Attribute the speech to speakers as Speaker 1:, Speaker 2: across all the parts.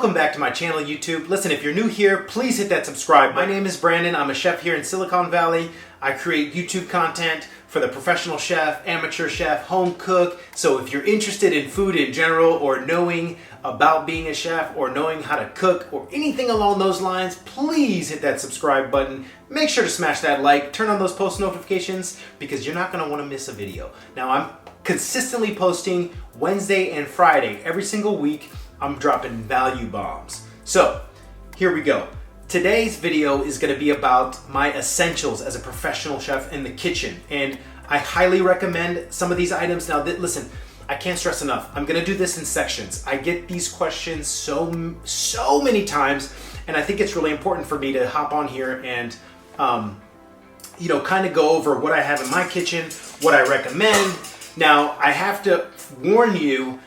Speaker 1: Welcome back to my channel, YouTube. Listen, if you're new here, please hit that subscribe. My name is Brandon. I'm a chef here in Silicon Valley. I create YouTube content for the professional chef, amateur chef, home cook. So if you're interested in food in general, or knowing about being a chef, or knowing how to cook, or anything along those lines, please hit that subscribe button. Make sure to smash that like, turn on those post notifications, because you're not gonna wanna miss a video. Now, I'm consistently posting Wednesday and Friday every single week. I'm dropping value bombs. So here we go. Today's video is going to be about my essentials as a professional chef in the kitchen, and I highly recommend some of these items. Now listen, I can't stress enough, I'm going to do this in sections. I get these questions so many times, and I think it's really important for me to hop on here and kind of go over what I have in my kitchen, what I recommend. Now, I have to warn you,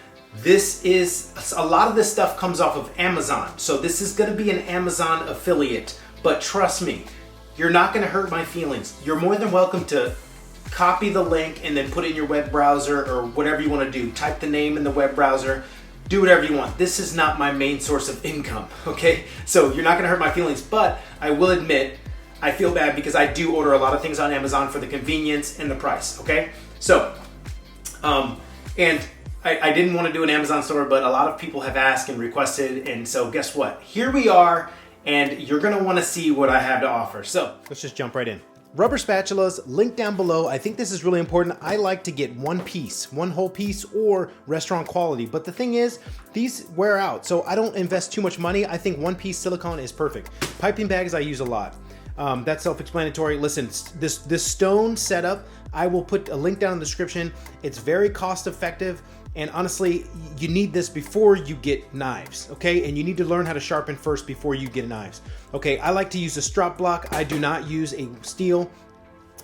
Speaker 1: a lot of this stuff comes off of Amazon. So this is gonna be an Amazon affiliate, but trust me, you're not gonna hurt my feelings. You're more than welcome to copy the link and then put it in your web browser or whatever you wanna do. Type the name in the web browser, do whatever you want. This is not my main source of income, okay? So you're not gonna hurt my feelings, but I will admit, I feel bad because I do order a lot of things on Amazon for the convenience and the price, okay? So, and I didn't want to do an Amazon store, but a lot of people have asked and requested, and so guess what? Here we are, and you're going to want to see what I have to offer. So let's just jump right in. Rubber spatulas, link down below. I think this is really important. I like to get one whole piece, or restaurant quality. But the thing is, these wear out, so I don't invest too much money. I think one piece silicone is perfect. Piping bags I use a lot. That's self-explanatory. Listen, this stone setup, I will put a link down in the description. It's very cost effective. And honestly, you need this before you get knives, okay? And you need to learn how to sharpen first before you get knives. Okay, I like to use a strop block. I do not use a steel.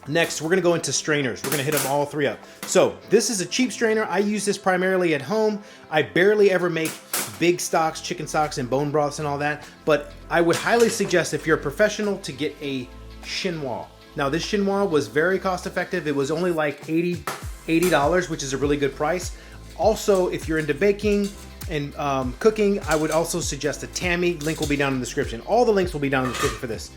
Speaker 1: Next, we're gonna go into strainers. We're gonna hit them all three up. So this is a cheap strainer. I use this primarily at home. I barely ever make big stocks, chicken stocks and bone broths and all that. But I would highly suggest, if you're a professional, to get a chinois. Now this chinois was very cost effective. It was only like $80, which is a really good price. Also, if you're into baking and cooking, I would also suggest a Tammy. Link will be down in the description. All the links will be down in the description for this.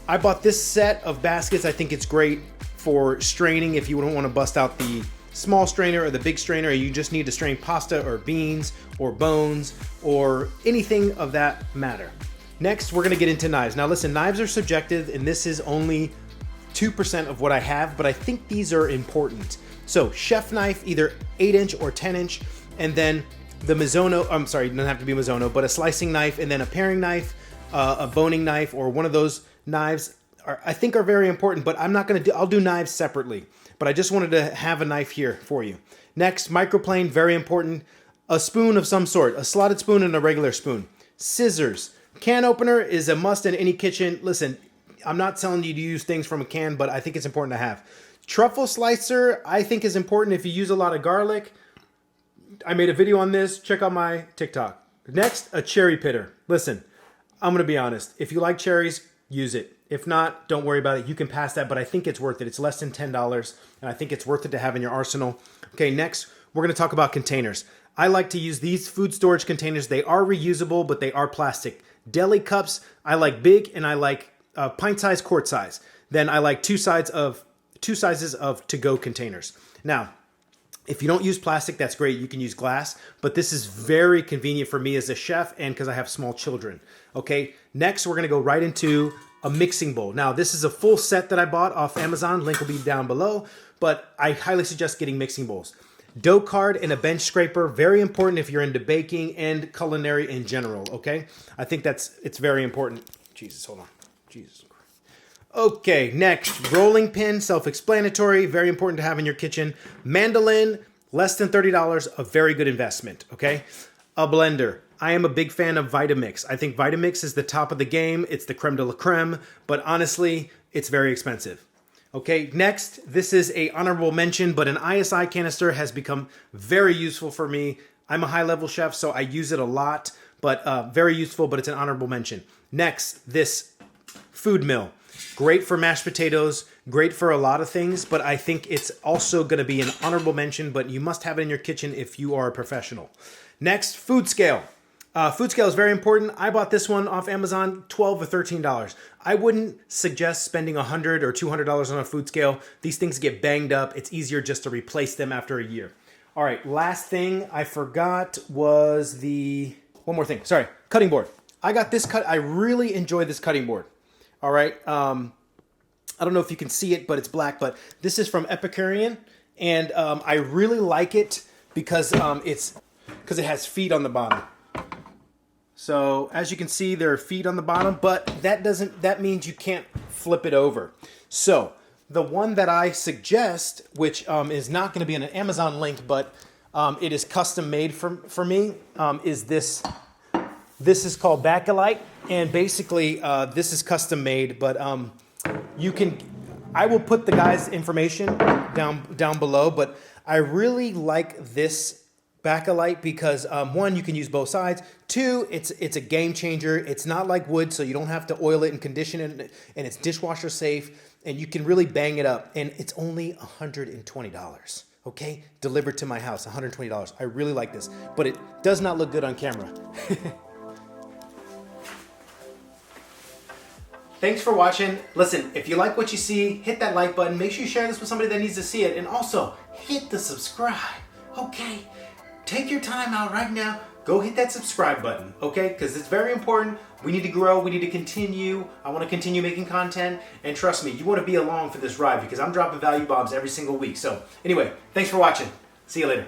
Speaker 1: I bought this set of baskets. I think it's great for straining if you don't want to bust out the small strainer or the big strainer. You just need to strain pasta or beans or bones or anything of that matter. Next, we're going to get into knives. Now listen, knives are subjective, and this is only 2% of what I have, but I think these are important. So chef knife, either 8-inch or 10-inch, and then the Mizono, I'm sorry, it doesn't have to be Mizono, but a slicing knife, and then a paring knife, a boning knife, or one of those knives I think are very important, but I'm not gonna I'll do knives separately, but I just wanted to have a knife here for you. Next, microplane, very important. A spoon of some sort, a slotted spoon and a regular spoon. Scissors. Can opener is a must in any kitchen. Listen, I'm not telling you to use things from a can, but I think it's important to have. Truffle slicer, I think, is important if you use a lot of garlic. I made a video on this. Check out my TikTok. Next, a cherry pitter. Listen, I'm going to be honest. If you like cherries, use it. If not, don't worry about it. You can pass that, but I think it's worth it. It's less than $10, and I think it's worth it to have in your arsenal. Okay, next, we're going to talk about containers. I like to use these food storage containers. They are reusable, but they are plastic. Deli cups, I like big, and I like pint size, quart size. Then I like two sizes of to-go containers. Now, if you don't use plastic, that's great. You can use glass, but this is very convenient for me as a chef and because I have small children. Okay, next we're gonna go right into a mixing bowl. Now, this is a full set that I bought off Amazon. Link will be down below, but I highly suggest getting mixing bowls. Dough card and a bench scraper, very important if you're into baking and culinary in general, okay? I think it's very important. Jesus, hold on. Jesus. Okay, next, rolling pin, self-explanatory, very important to have in your kitchen. Mandolin, less than $30, a very good investment, okay? A blender. I am a big fan of Vitamix. I think Vitamix is the top of the game. It's the creme de la creme, but honestly, it's very expensive. Okay, next, this is a honorable mention, but an ISI canister has become very useful for me. I'm a high-level chef, so I use it a lot, but very useful, but it's an honorable mention. Next, this food mill. Great for mashed potatoes, great for a lot of things, but I think it's also going to be an honorable mention, but you must have it in your kitchen if you are a professional. Next, food scale. Food scale is very important. I bought this one off Amazon, $12 or $13. I wouldn't suggest spending $100 or $200 on a food scale. These things get banged up. It's easier just to replace them after a year. All right, last thing I forgot was one more thing. Sorry, cutting board. I got this I really enjoy this cutting board. All right. I don't know if you can see it, but it's black. But this is from Epicurean, and I really like it because it has feet on the bottom. So as you can see, there are feet on the bottom, but that means you can't flip it over. So the one that I suggest, which is not going to be in an Amazon link, but it is custom made for me, is this. This is called Bakalite, and basically this is custom made, but I will put the guy's information down below, but I really like this Bakalite because one, you can use both sides. Two, it's a game changer. It's not like wood, so you don't have to oil it and condition it, and it's dishwasher safe, and you can really bang it up. And it's only $120. Okay, delivered to my house, $120. I really like this, but it does not look good on camera. Thanks for watching. Listen, if you like what you see, hit that like button. Make sure you share this with somebody that needs to see it, and also hit the subscribe. Okay. Take your time out right now. Go hit that subscribe button, okay? Because it's very important. We need to grow. We need to continue. I want to continue making content. And trust me, you want to be along for this ride because I'm dropping value bombs every single week. So anyway, thanks for watching. See you later.